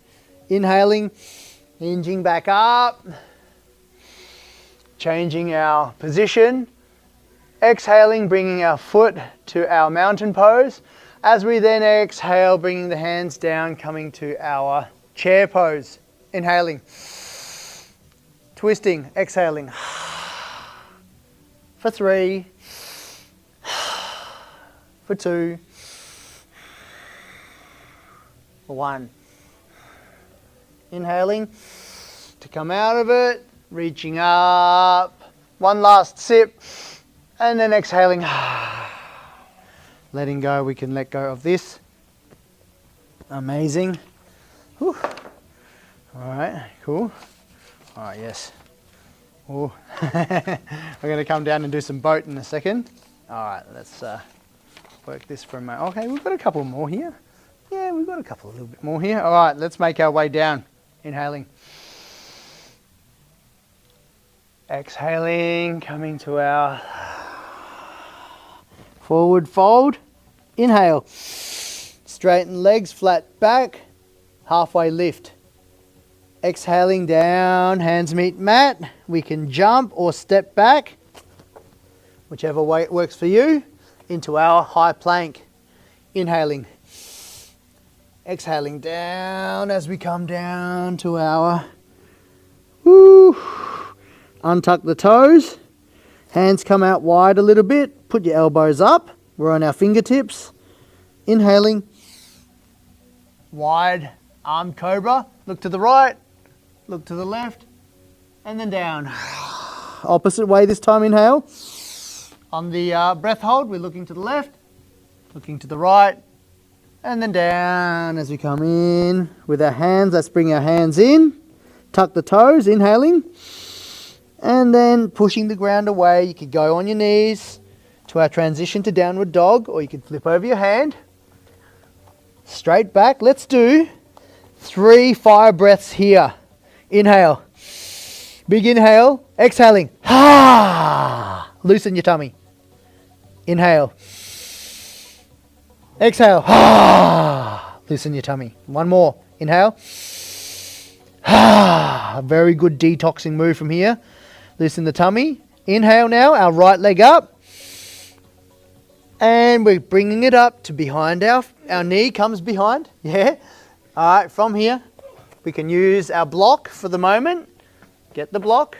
Inhaling, hinging back up, changing our position, exhaling, bringing our foot to our mountain pose. As we then exhale, bringing the hands down, coming to our chair pose. Inhaling, twisting, exhaling, for 3, for 2, for 1. Inhaling to come out of it, reaching up, one last sip, and then exhaling, letting go. We can let go of this. Amazing. Whew. All right, cool. All right, yes. Oh, we're going to come down and do some boat in a second. All right, let's work this for a moment. Okay, we've got a couple more here. Yeah, we've got a little bit more here. All right, let's make our way down. Inhaling. Exhaling, coming to our forward fold. Inhale. Straighten legs, flat back, halfway lift. Exhaling down, hands meet mat. We can jump or step back, whichever way it works for you, into our high plank. Inhaling. Exhaling down as we come down to our, untuck the toes, Hands come out wide a little bit. Put your elbows up. We're on our fingertips. Inhaling. Wide arm cobra. Look to the right. Look to the left. And then down. Opposite way this time, inhale. On the breath hold, we're looking to the left. Looking to the right. And then down as we come in. With our hands, let's bring our hands in. Tuck the toes, inhaling. And then pushing the ground away. You could go on your knees to our transition to downward dog, or you could flip over your hand. Straight back. Let's do 3 fire breaths here. Inhale. Big inhale. Exhaling. Ha! Loosen your tummy. Inhale. Exhale. Ha! Loosen your tummy. One more. Inhale. Ha! Very good detoxing move from here. Loosen the tummy. Inhale now. Our right leg up. And we're bringing it up to behind our knee comes behind. Yeah. All right. From here, we can use our block for the moment. Get the block.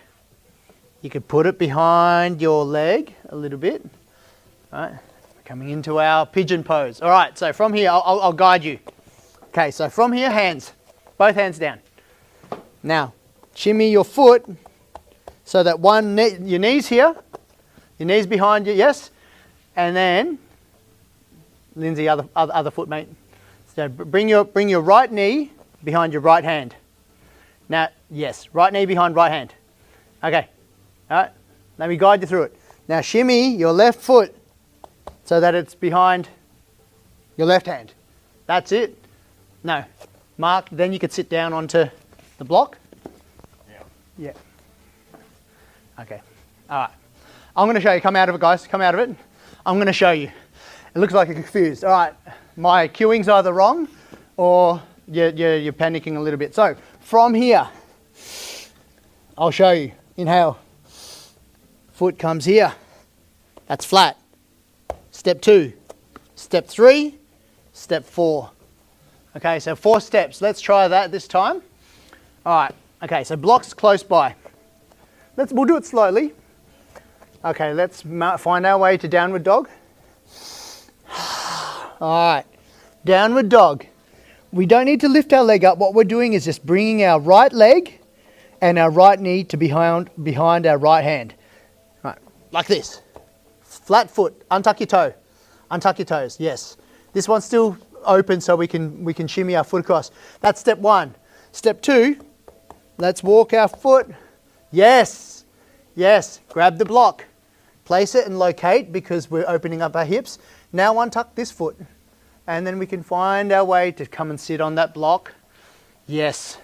You could put it behind your leg a little bit. All right. Coming into our pigeon pose. All right. So from here, I'll guide you. Okay. So from here, hands. Both hands down. Now, shimmy your foot so that your knees here, your knees behind you, yes? And then, Lindsay, other foot, mate. So bring your right knee behind your right hand. Now, yes, right knee behind right hand. Okay, all right, let me guide you through it. Now shimmy your left foot so that it's behind your left hand. That's it. No, Mark, then you could sit down onto the block. Yeah. Okay, all right. I'm gonna show you, come out of it guys, come out of it. I'm gonna show you. It looks like you're confused. All right, my cueing's either wrong or you're panicking a little bit. So from here, I'll show you. Inhale. Foot comes here. That's flat. Step 2. Step 3. Step 4. Okay, so 4 steps. Let's try that this time. All right. Okay, so blocks close by. We'll do it slowly. Okay, let's find our way to downward dog. All right, downward dog. We don't need to lift our leg up. What we're doing is just bringing our right leg and our right knee to behind our right hand. Right, like this. Flat foot, untuck your toe. Untuck your toes, yes. This one's still open so we can shimmy our foot across. That's step 1. Step 2, let's walk our foot. Yes, yes, grab the block. Place it and locate because we're opening up our hips. Now untuck this foot and then we can find our way to come and sit on that block. Yes,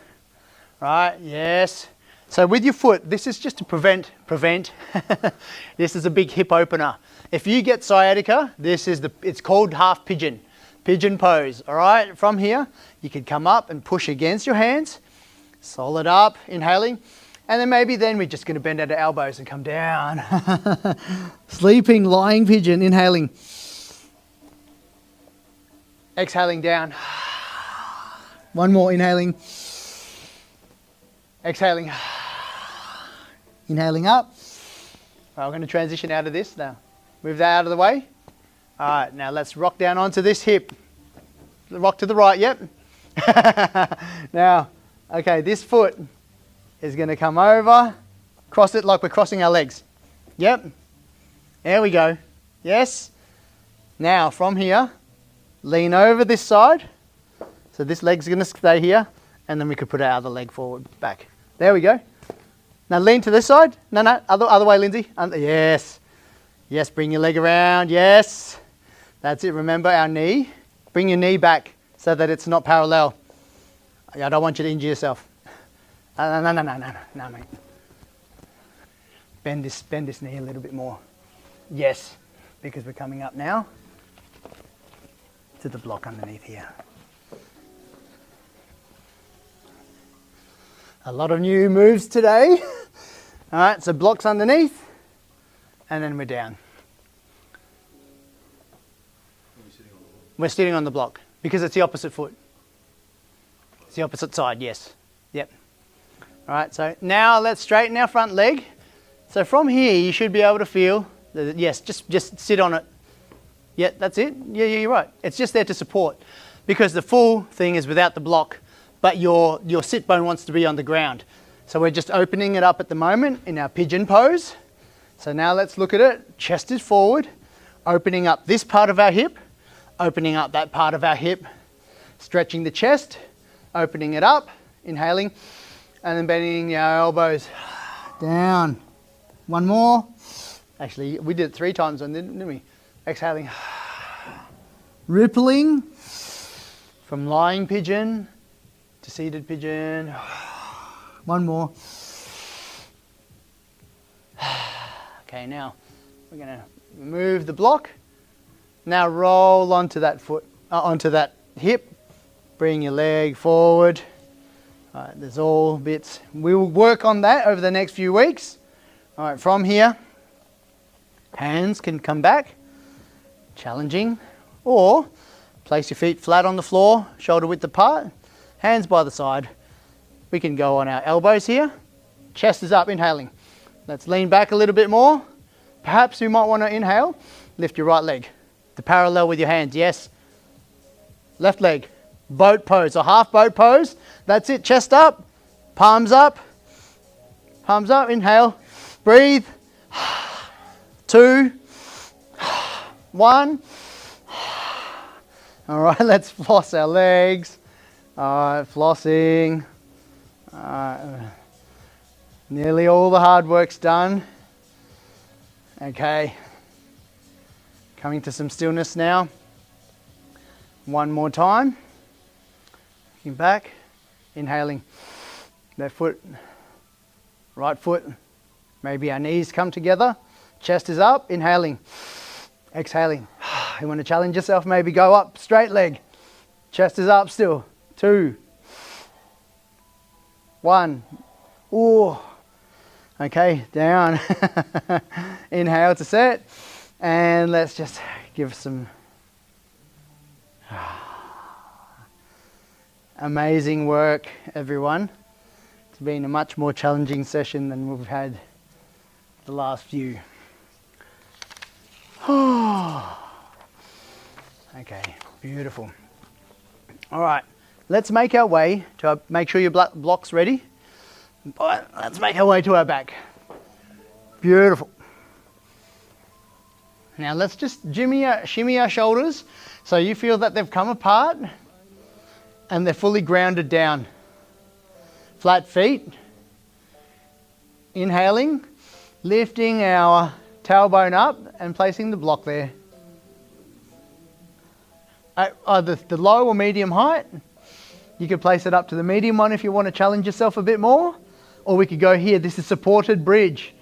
right, yes. So with your foot, this is just to prevent. This is a big hip opener. If you get sciatica, it's called half pigeon pose, all right? From here, you can come up and push against your hands, solid up, inhaling. And then maybe we're just going to bend at our elbows and come down. Sleeping, lying pigeon, inhaling. Exhaling down. One more, inhaling. Exhaling. Inhaling up. All right, we're going to transition out of this now. Move that out of the way. All right, now let's rock down onto this hip. Rock to the right, yep. Now, okay, this foot is going to come over, cross it like we're crossing our legs. Yep. There we go. Yes. Now from here, lean over this side. So this leg's going to stay here, and then we could put our other leg forward, back. There we go. Now lean to this side. No, other way, Lindsay. Yes. Yes, bring your leg around. Yes. That's it. Remember our knee. Bring your knee back so that it's not parallel. I don't want you to injure yourself. No, mate. Bend this knee a little bit more. Yes, because we're coming up now to the block underneath here. A lot of new moves today. All right, so blocks underneath, and then we're down. We're sitting on the block because it's the opposite foot. It's the opposite side, yes. Yep. All right, so now let's straighten our front leg. So from here, you should be able to feel, that, yes, just sit on it. Yeah, that's it. Yeah, you're right. It's just there to support, because the full thing is without the block, but your sit bone wants to be on the ground. So we're just opening it up at the moment in our pigeon pose. So now let's look at it. Chest is forward, opening up this part of our hip, opening up that part of our hip, stretching the chest, opening it up, inhaling, and then bending our elbows down. One more. Actually, we did it 3 times, didn't we? Exhaling. Rippling from lying pigeon to seated pigeon. One more. Okay, now we're going to remove the block. Now roll onto that foot, onto that hip. Bring your leg forward. All right, there's all bits. We will work on that over the next few weeks. All right, from here, hands can come back, challenging, or place your feet flat on the floor, shoulder width apart, hands by the side. We can go on our elbows here. Chest is up, inhaling. Let's lean back a little bit more. Perhaps you might want to inhale, lift your right leg to parallel with your hands. Yes. Left leg, boat pose or half boat pose. That's it, chest up, palms up, inhale, breathe. 2, 1. All right, let's floss our legs. All right, flossing. Nearly all the hard work's done. Okay, coming to some stillness now. One more time. Looking back, inhaling. Left foot, right foot. Maybe our knees come together. Chest is up, inhaling. Exhaling. You want to challenge yourself, maybe go up, straight leg. Chest is up still. 2, 1. Ooh. Okay, down. Inhale to set. And let's just give some amazing work, everyone. It's been a much more challenging session than we've had the last few. Okay, beautiful. All right, let's make our way to make sure your block's ready. All right, let's make our way to our back. Beautiful. Now let's just shimmy our shoulders so you feel that they've come apart and they're fully grounded down. Flat feet. Inhaling, lifting our tailbone up and placing the block there. At either the low or medium height. You could place it up to the medium one if you want to challenge yourself a bit more. Or we could go here, this is supported bridge.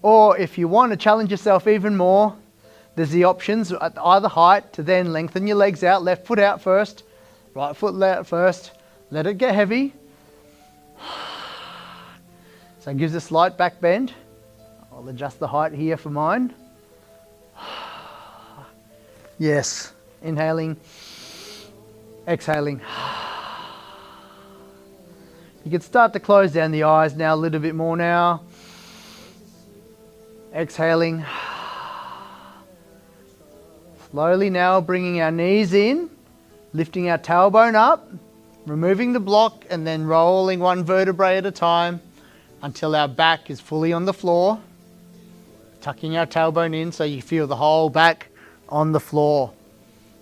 Or if you want to challenge yourself even more, there's the options at either height to then lengthen your legs out, left foot out first, right foot out first, let it get heavy. So it gives a slight back bend. I'll adjust the height here for mine. Yes, inhaling, exhaling. You can start to close down the eyes now a little bit more now. Exhaling. Slowly now bringing our knees in, lifting our tailbone up, removing the block and then rolling one vertebrae at a time until our back is fully on the floor. Tucking our tailbone in so you feel the whole back on the floor.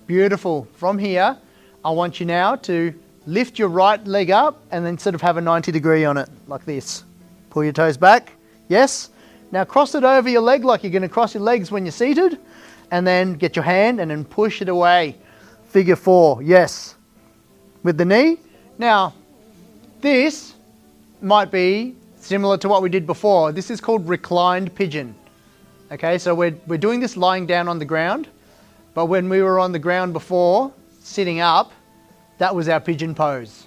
Beautiful. From here, I want you now to lift your right leg up and then sort of have a 90 degree on it, like this. Pull your toes back. Yes. Now cross it over your leg like you're going to cross your legs when you're seated. And then get your hand and then push it away. Figure 4. Yes. With the knee. Now, this might be similar to what we did before. This is called reclined pigeon. Okay, so we're doing this lying down on the ground. But when we were on the ground before, sitting up, that was our pigeon pose.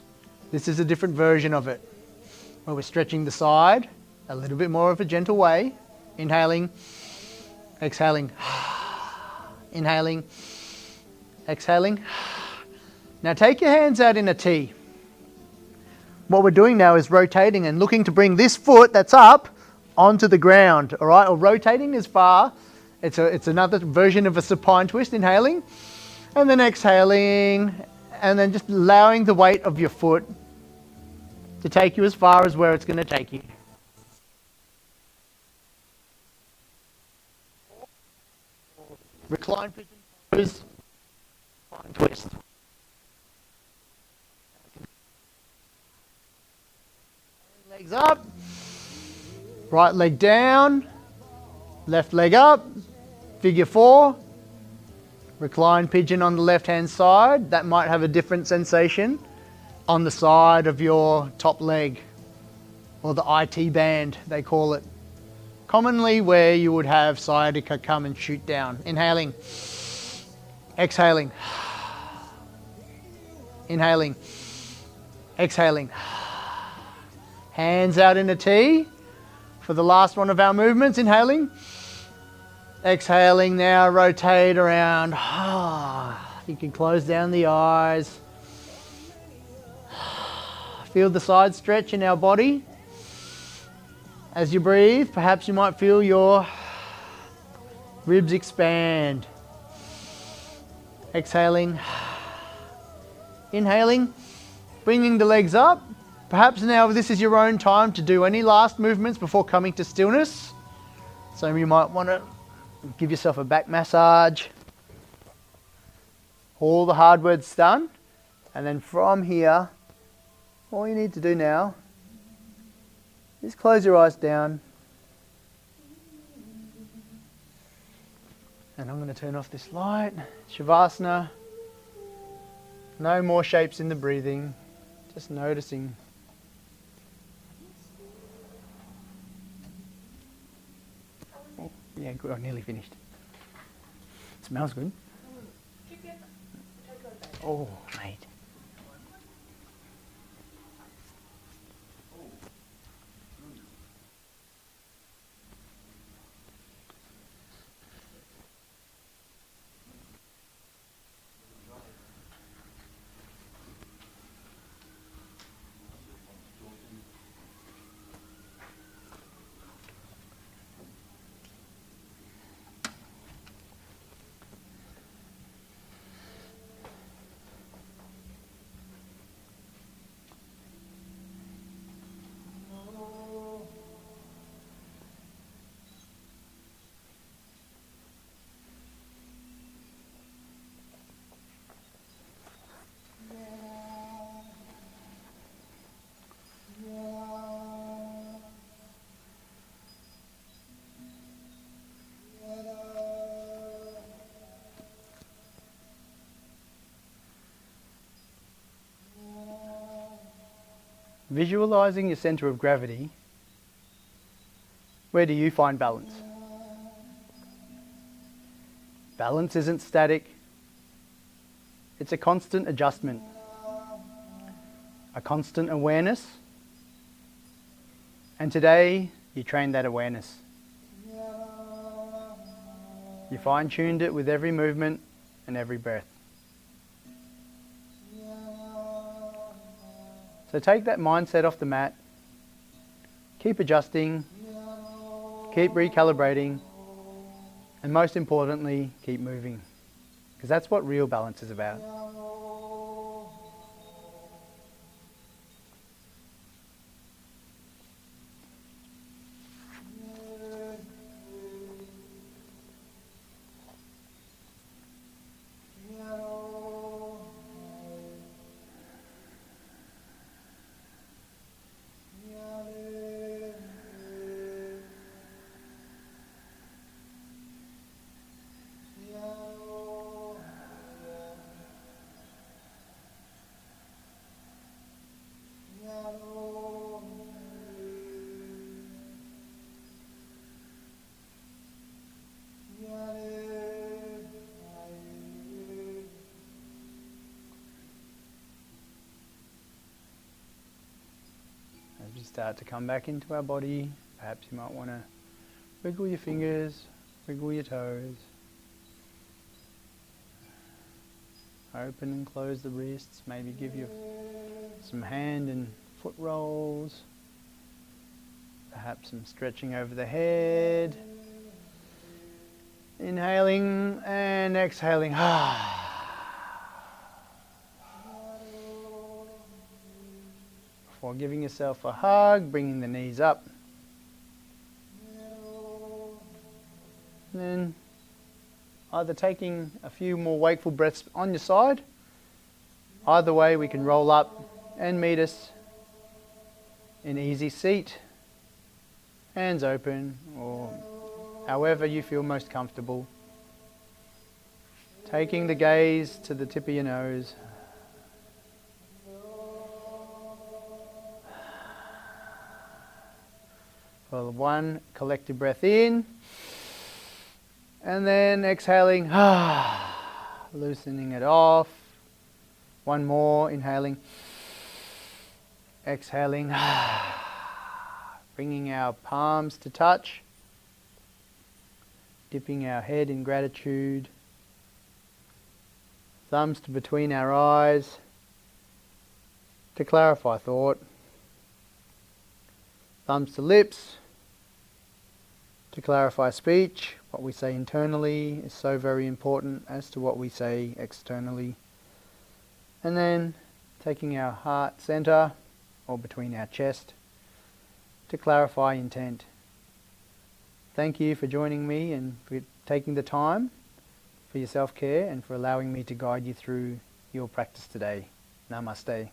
This is a different version of it, where we're stretching the side a little bit more of a gentle way. Inhaling, exhaling, inhaling, exhaling. Now take your hands out in a T. What we're doing now is rotating and looking to bring this foot that's up onto the ground, all right, or rotating as far. It's another version of a supine twist, inhaling, and then exhaling, and then just allowing the weight of your foot to take you as far as where it's going to take you. Recline pigeon pose, supine twist. Legs up, right leg down, left leg up, figure 4, recline pigeon on the left hand side. That might have a different sensation on the side of your top leg, or the IT band they call it. Commonly where you would have sciatica come and shoot down. Inhaling, exhaling, inhaling, exhaling. Hands out in a T for the last one of our movements. Inhaling, exhaling. Now rotate around. You can close down the eyes. Feel the side stretch in our body. As you breathe, perhaps you might feel your ribs expand. Exhaling, inhaling, bringing the legs up. Perhaps now this is your own time to do any last movements before coming to stillness. So you might want to give yourself a back massage. All the hard work's done. And then from here, all you need to do now is close your eyes down. And I'm going to turn off this light. Shavasana. No more shapes in the breathing. Just noticing. Yeah, good. I'm nearly finished. Smells good. Oh, mate. Visualizing your center of gravity, where do you find balance? Balance isn't static. It's a constant adjustment, a constant awareness. And today, you train that awareness. You fine-tuned it with every movement and every breath. So take that mindset off the mat, keep adjusting, keep recalibrating, and most importantly, keep moving. Because that's what real balance is about. As we start to come back into our body, perhaps you might want to wiggle your fingers, wiggle your toes. Open and close the wrists, maybe give you some hand and foot rolls. Perhaps Perhaps some stretching over the head. Inhaling and exhaling. Before giving yourself a hug, bringing the knees up. And then either taking a few more wakeful breaths on your side. Either way, we can roll up and meet us in easy seat, hands open, or however you feel most comfortable. Taking the gaze to the tip of your nose. For one collective breath in, and then exhaling, loosening it off. One more, inhaling, exhaling, bringing our palms to touch, dipping our head in gratitude, thumbs to between our eyes to clarify thought, thumbs to lips to clarify speech. What we say internally is so very important as to what we say externally. And then taking our heart center or between our chest to clarify intent. Thank you for joining me and for taking the time for your self-care and for allowing me to guide you through your practice today. Namaste.